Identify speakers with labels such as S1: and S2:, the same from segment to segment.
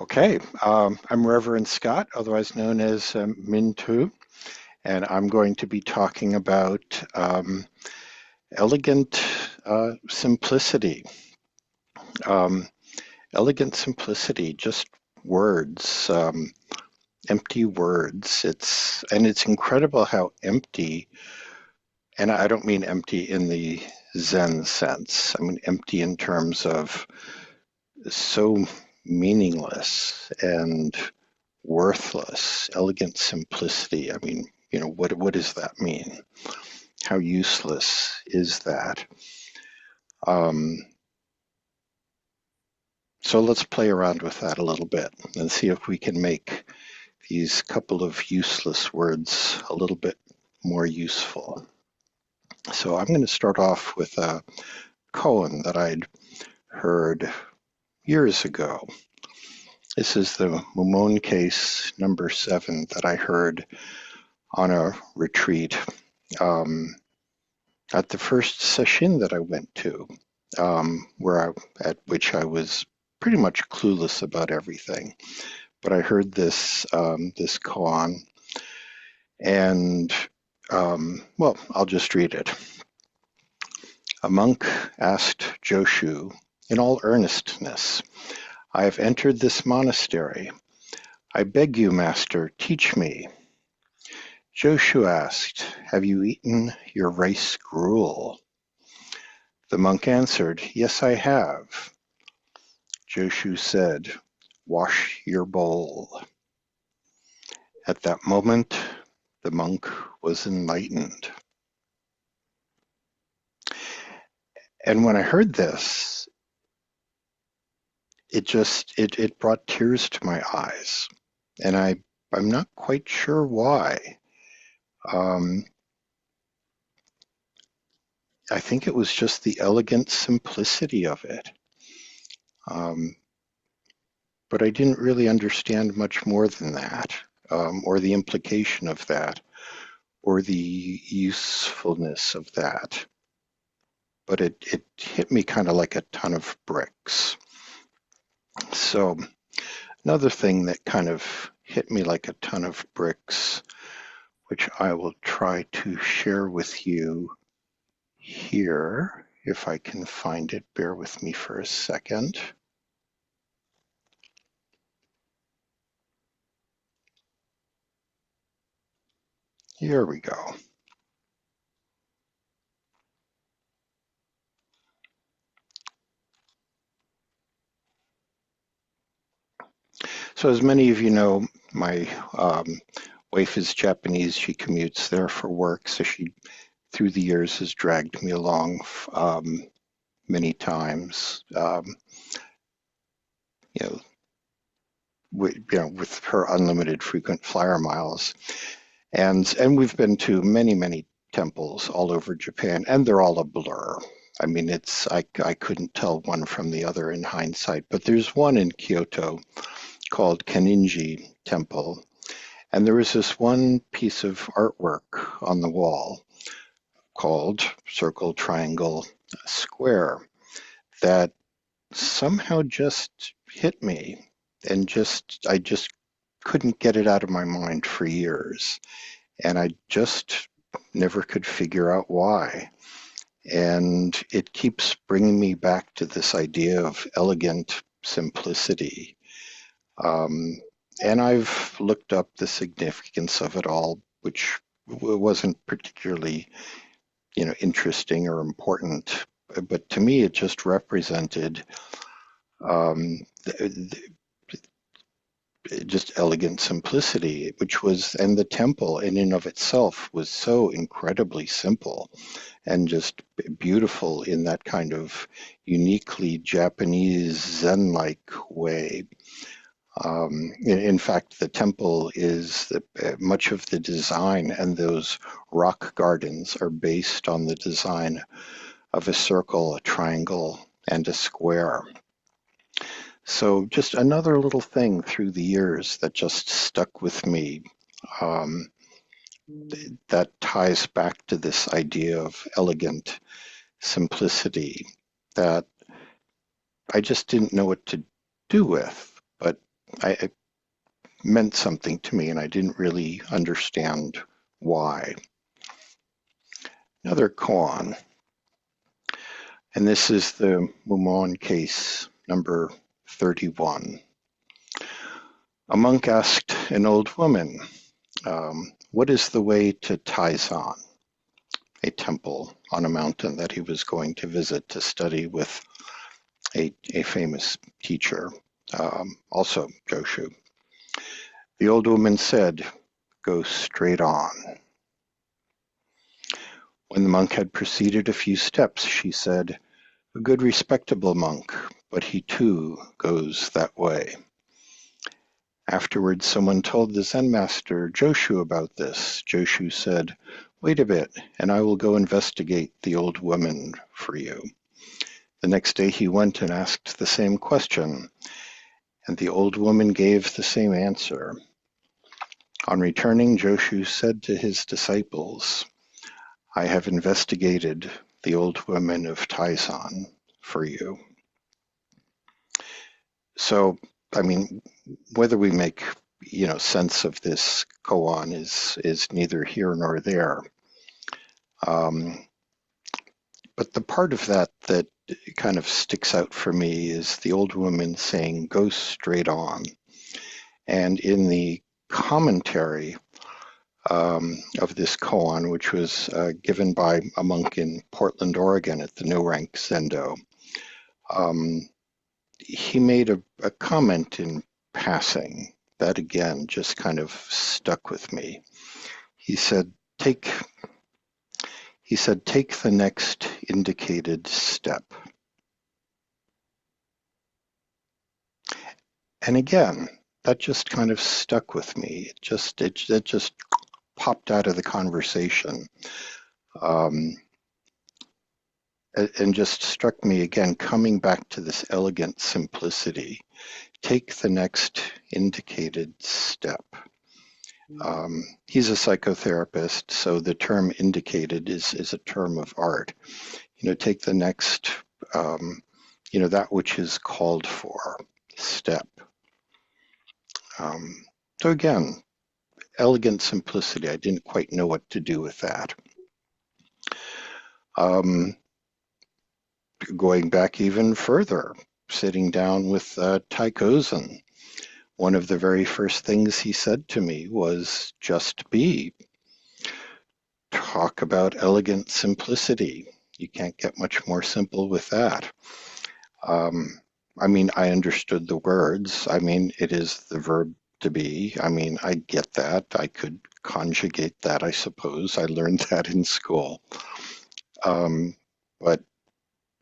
S1: Okay, I'm Reverend Scott, otherwise known as Min Tu, and I'm going to be talking about elegant simplicity. Um, Elegant simplicity, just words, empty words. It's incredible how empty, and I don't mean empty in the Zen sense. I mean empty in terms of so meaningless and worthless, elegant simplicity. I mean, what does that mean? How useless is that? Um, so let's play around with that a little bit and see if we can make these couple of useless words a little bit more useful. So I'm going to start off with a koan that I'd heard years ago. This is the Mumon case number 7 that I heard on a retreat. At the first session that I went to, at which I was pretty much clueless about everything, but I heard this koan, and well, I'll just read it. A monk asked Joshu, in all earnestness, "I have entered this monastery. I beg you, master, teach me." Joshu asked, "Have you eaten your rice gruel?" The monk answered, "Yes, I have." Joshu said, "Wash your bowl." At that moment, the monk was enlightened. And when I heard this, it brought tears to my eyes. And I'm not quite sure why. Um, I think it was just the elegant simplicity of it. Um, but I didn't really understand much more than that, or the implication of that, or the usefulness of that. But it hit me kind of like a ton of bricks. So another thing that kind of hit me like a ton of bricks, which I will try to share with you here, if I can find it. Bear with me for a second. Here we go. So as many of you know, my wife is Japanese. She commutes there for work, so she, through the years, has dragged me along many times. You know, with her unlimited frequent flyer miles, and we've been to many temples all over Japan, and they're all a blur. I mean, I couldn't tell one from the other in hindsight, but there's one in Kyoto called Kenninji Temple, and there was this one piece of artwork on the wall called Circle, Triangle, Square that somehow just hit me, and I just couldn't get it out of my mind for years, and I just never could figure out why. And it keeps bringing me back to this idea of elegant simplicity. Um, and I've looked up the significance of it all, which wasn't particularly, interesting or important. But to me, it just represented um, just elegant simplicity, and the temple in and of itself was so incredibly simple and just beautiful in that kind of uniquely Japanese Zen-like way. In fact, the temple much of the design, and those rock gardens are based on the design of a circle, a triangle, and a square. So just another little thing through the years that just stuck with me, um, that ties back to this idea of elegant simplicity that I just didn't know what to do with. But it meant something to me, and I didn't really understand why. Another koan, and this is the Mumon case number 31. A monk asked an old woman, what is the way to Taizan, a temple on a mountain that he was going to visit to study with a famous teacher, also Joshu. The old woman said, go straight on. When the monk had proceeded a few steps, she said, a good respectable monk, but he too goes that way. Afterwards, someone told the Zen master Joshu about this. Joshu said, wait a bit, and I will go investigate the old woman for you. The next day he went and asked the same question, and the old woman gave the same answer. On returning, Joshu said to his disciples, I have investigated the old woman of Taizan for you. So, I mean, whether we make sense of this koan is neither here nor there. But the part of that kind of sticks out for me is the old woman saying, go straight on. And in the commentary of this koan, which was given by a monk in Portland, Oregon at the No Rank Zendo, he made a comment in passing that again just kind of stuck with me. He said, take the next indicated step. And again, that just kind of stuck with me. It just popped out of the conversation. And just struck me again, coming back to this elegant simplicity. Take the next indicated step. He's a psychotherapist, so the term indicated is a term of art. Take the next, that which is called for, step. So again, elegant simplicity. I didn't quite know what to do with that. Going back even further, sitting down with Taikozen, one of the very first things he said to me was, just be. Talk about elegant simplicity. You can't get much more simple with that. I understood the words. It is the verb to be. I get that. I could conjugate that, I suppose. I learned that in school. But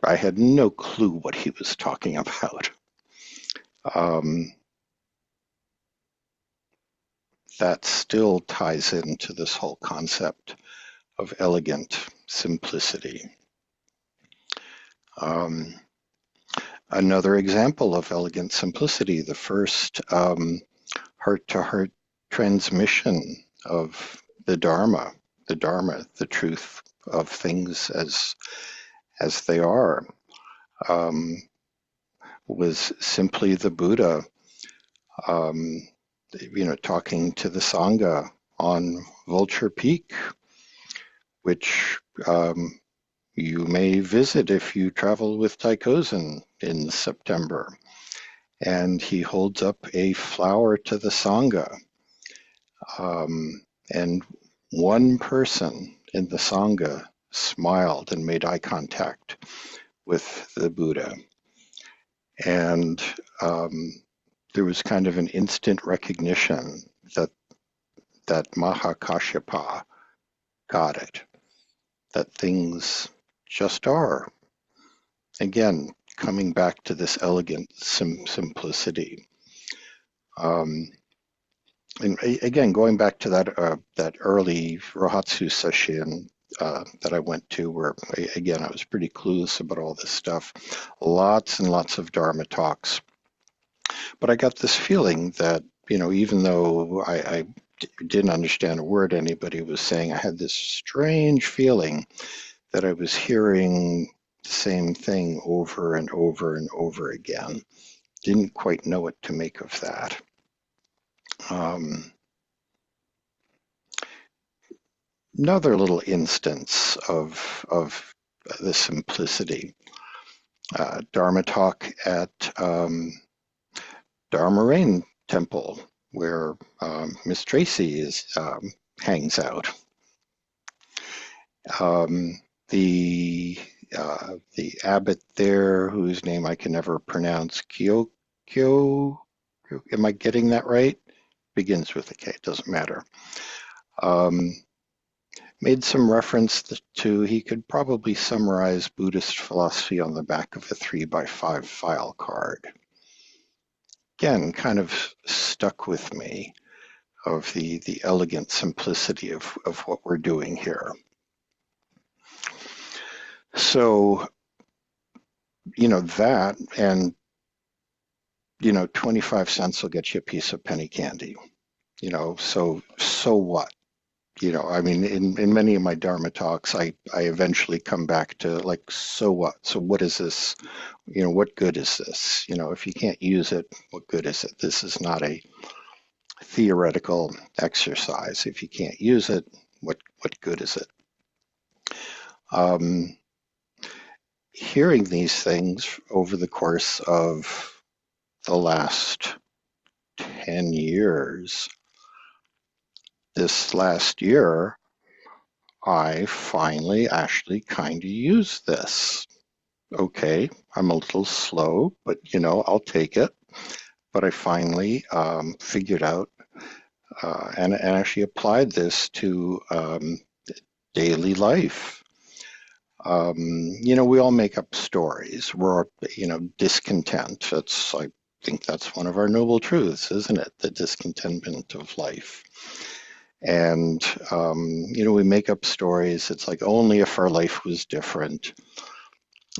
S1: I had no clue what he was talking about. That still ties into this whole concept of elegant simplicity. Another example of elegant simplicity, the first heart-to-heart transmission of the Dharma, the truth of things as they are, was simply the Buddha, talking to the Sangha on Vulture Peak, which you may visit if you travel with Taikozen in September. And he holds up a flower to the Sangha. And one person in the Sangha smiled and made eye contact with the Buddha. And there was kind of an instant recognition that Mahakashyapa got it, that things just are. Again, coming back to this elegant simplicity. And again, going back to that early Rohatsu session that I went to, where again I was pretty clueless about all this stuff, lots and lots of Dharma talks. But I got this feeling that even though I didn't understand a word anybody was saying, I had this strange feeling that I was hearing the same thing over and over and over again. didn't quite know what to make of that. Um, Another little instance of the simplicity. Dharma talk at Dharma Rain Temple, where Miss Tracy hangs out. Um, the abbot there, whose name I can never pronounce, Kyo, am I getting that right? Begins with a K, doesn't matter. Um, Made some reference to he could probably summarize Buddhist philosophy on the back of a 3x5 file card. Again, kind of stuck with me of the elegant simplicity of what we're doing here. So, that, and 25 cents will get you a piece of penny candy. So what? I mean, in many of my Dharma talks, I eventually come back to like, so what? So what is this? What good is this? If you can't use it, what good is it? This is not a theoretical exercise. If you can't use it, what good is it? Um, Hearing these things over the course of the last 10 years, this last year, I finally actually kind of use this. Okay, I'm a little slow, but I'll take it. But I finally figured out and actually applied this to daily life. We all make up stories. We're, discontent. I think that's one of our noble truths, isn't it? The discontentment of life. And, we make up stories. It's like only if our life was different.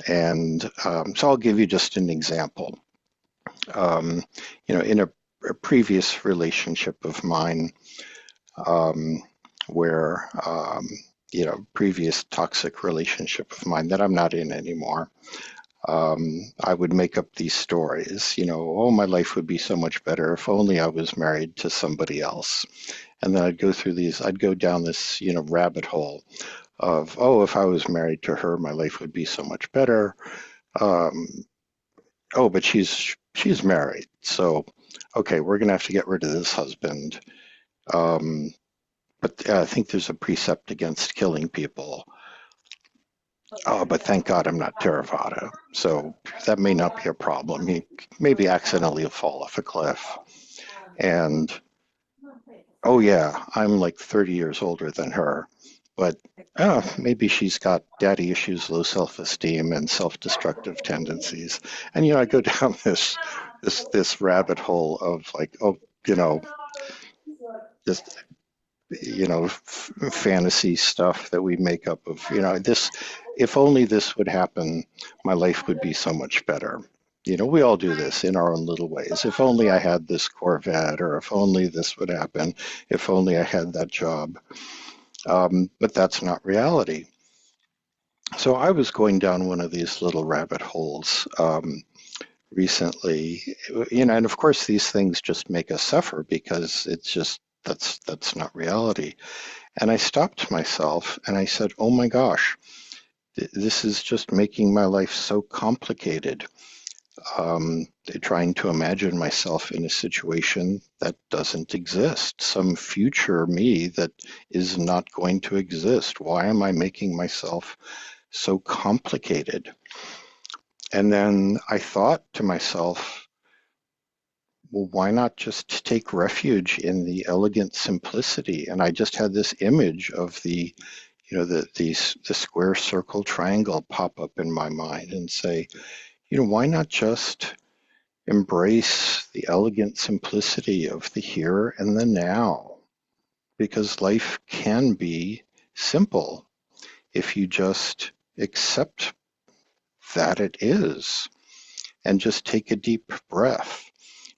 S1: And so I'll give you just an example. In a previous relationship of mine, where, previous toxic relationship of mine that I'm not in anymore, I would make up these stories, oh, my life would be so much better if only I was married to somebody else. And then I'd go down this, rabbit hole of, oh, if I was married to her, my life would be so much better. Um, oh, but she's married. So, okay, we're going to have to get rid of this husband. Um, but I think there's a precept against killing people. Oh, but thank God I'm not Theravada. So that may not be a problem. He maybe accidentally fall off a cliff. And oh yeah, I'm like 30 years older than her. But maybe she's got daddy issues, low self-esteem, and self-destructive tendencies. And I go down this rabbit hole of like, oh, just fantasy stuff that we make up of, this, if only this would happen, my life would be so much better. We all do this in our own little ways. If only I had this Corvette, or if only this would happen, if only I had that job. But that's not reality. So I was going down one of these little rabbit holes recently, and of course these things just make us suffer because it's just that's not reality. And I stopped myself and I said, oh my gosh, this is just making my life so complicated. Um, Trying to imagine myself in a situation that doesn't exist, some future me that is not going to exist. Why am I making myself so complicated? And then I thought to myself, well, why not just take refuge in the elegant simplicity? And I just had this image of the square circle triangle pop up in my mind and say, why not just embrace the elegant simplicity of the here and the now? Because life can be simple if you just accept that it is and just take a deep breath.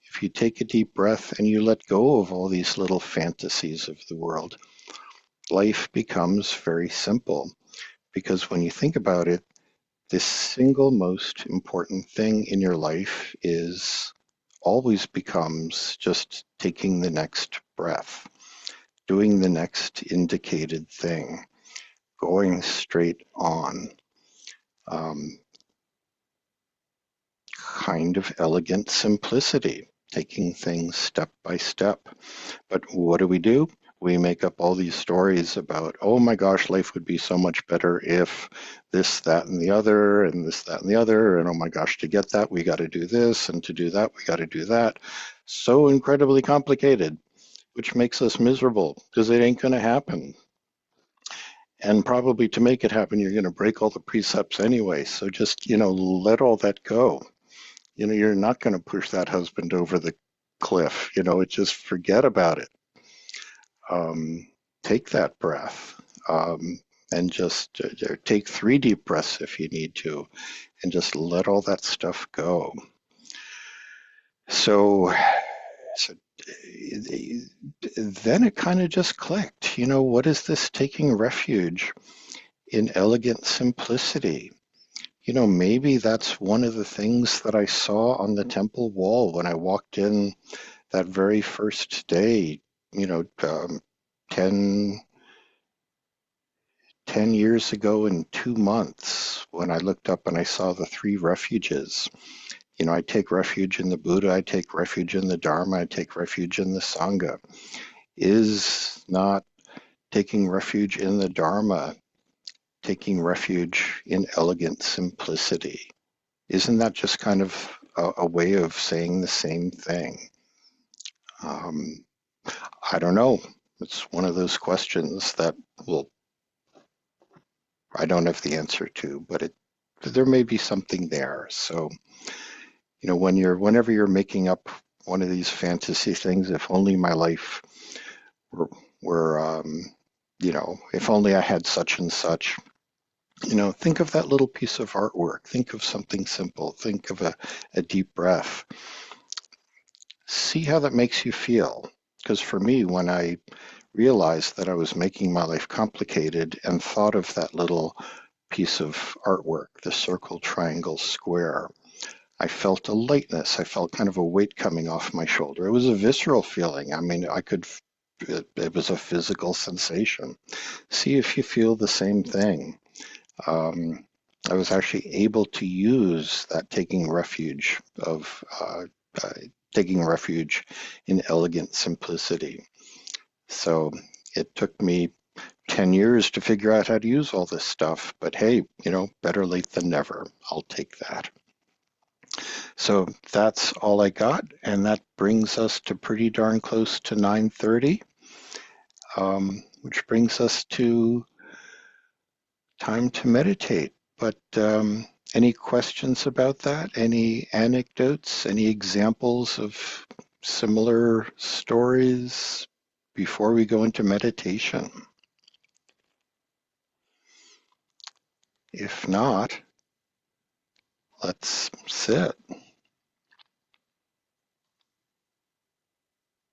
S1: If you take a deep breath and you let go of all these little fantasies of the world, life becomes very simple. Because when you think about it, The single most important thing in your life is always becomes just taking the next breath, doing the next indicated thing, going straight on. Um, kind of elegant simplicity, taking things step by step. But what do? We make up all these stories about, oh my gosh, life would be so much better if this, that, and the other, and this, that, and the other, and oh my gosh, to get that, we got to do this, and to do that, we got to do that. So incredibly complicated, which makes us miserable because it ain't going to happen. And probably to make it happen, you're going to break all the precepts anyway. So just, let all that go. You're not going to push that husband over the cliff. Just forget about it. Um, take that breath, and just take 3 deep breaths if you need to, and just let all that stuff go. So, so then it kind of just clicked. What is this taking refuge in elegant simplicity? Maybe that's one of the things that I saw on the temple wall when I walked in that very first day, 10, 10 years ago in 2 months, when I looked up and I saw the 3 refuges. I take refuge in the Buddha, I take refuge in the Dharma, I take refuge in the Sangha. Is not taking refuge in the Dharma taking refuge in elegant simplicity? Isn't that just kind of a way of saying the same thing? Um, I don't know. It's one of those questions that will I don't have the answer to, but there may be something there. So, whenever you're making up one of these fantasy things, if only my life were, were if only I had such and such, think of that little piece of artwork. Think of something simple. Think of a deep breath. See how that makes you feel. Because for me, when I realized that I was making my life complicated and thought of that little piece of artwork, the circle, triangle, square, I felt a lightness. I felt kind of a weight coming off my shoulder. It was a visceral feeling. I mean, it was a physical sensation. See if you feel the same thing. Um, I was actually able to use that uh, taking refuge in elegant simplicity. So it took me 10 years to figure out how to use all this stuff, but hey, better late than never. I'll take that. So that's all I got, and that brings us to pretty darn close to 9:30, which brings us to time to meditate. But any questions about that? Any anecdotes? Any examples of similar stories before we go into meditation? If not, let's sit.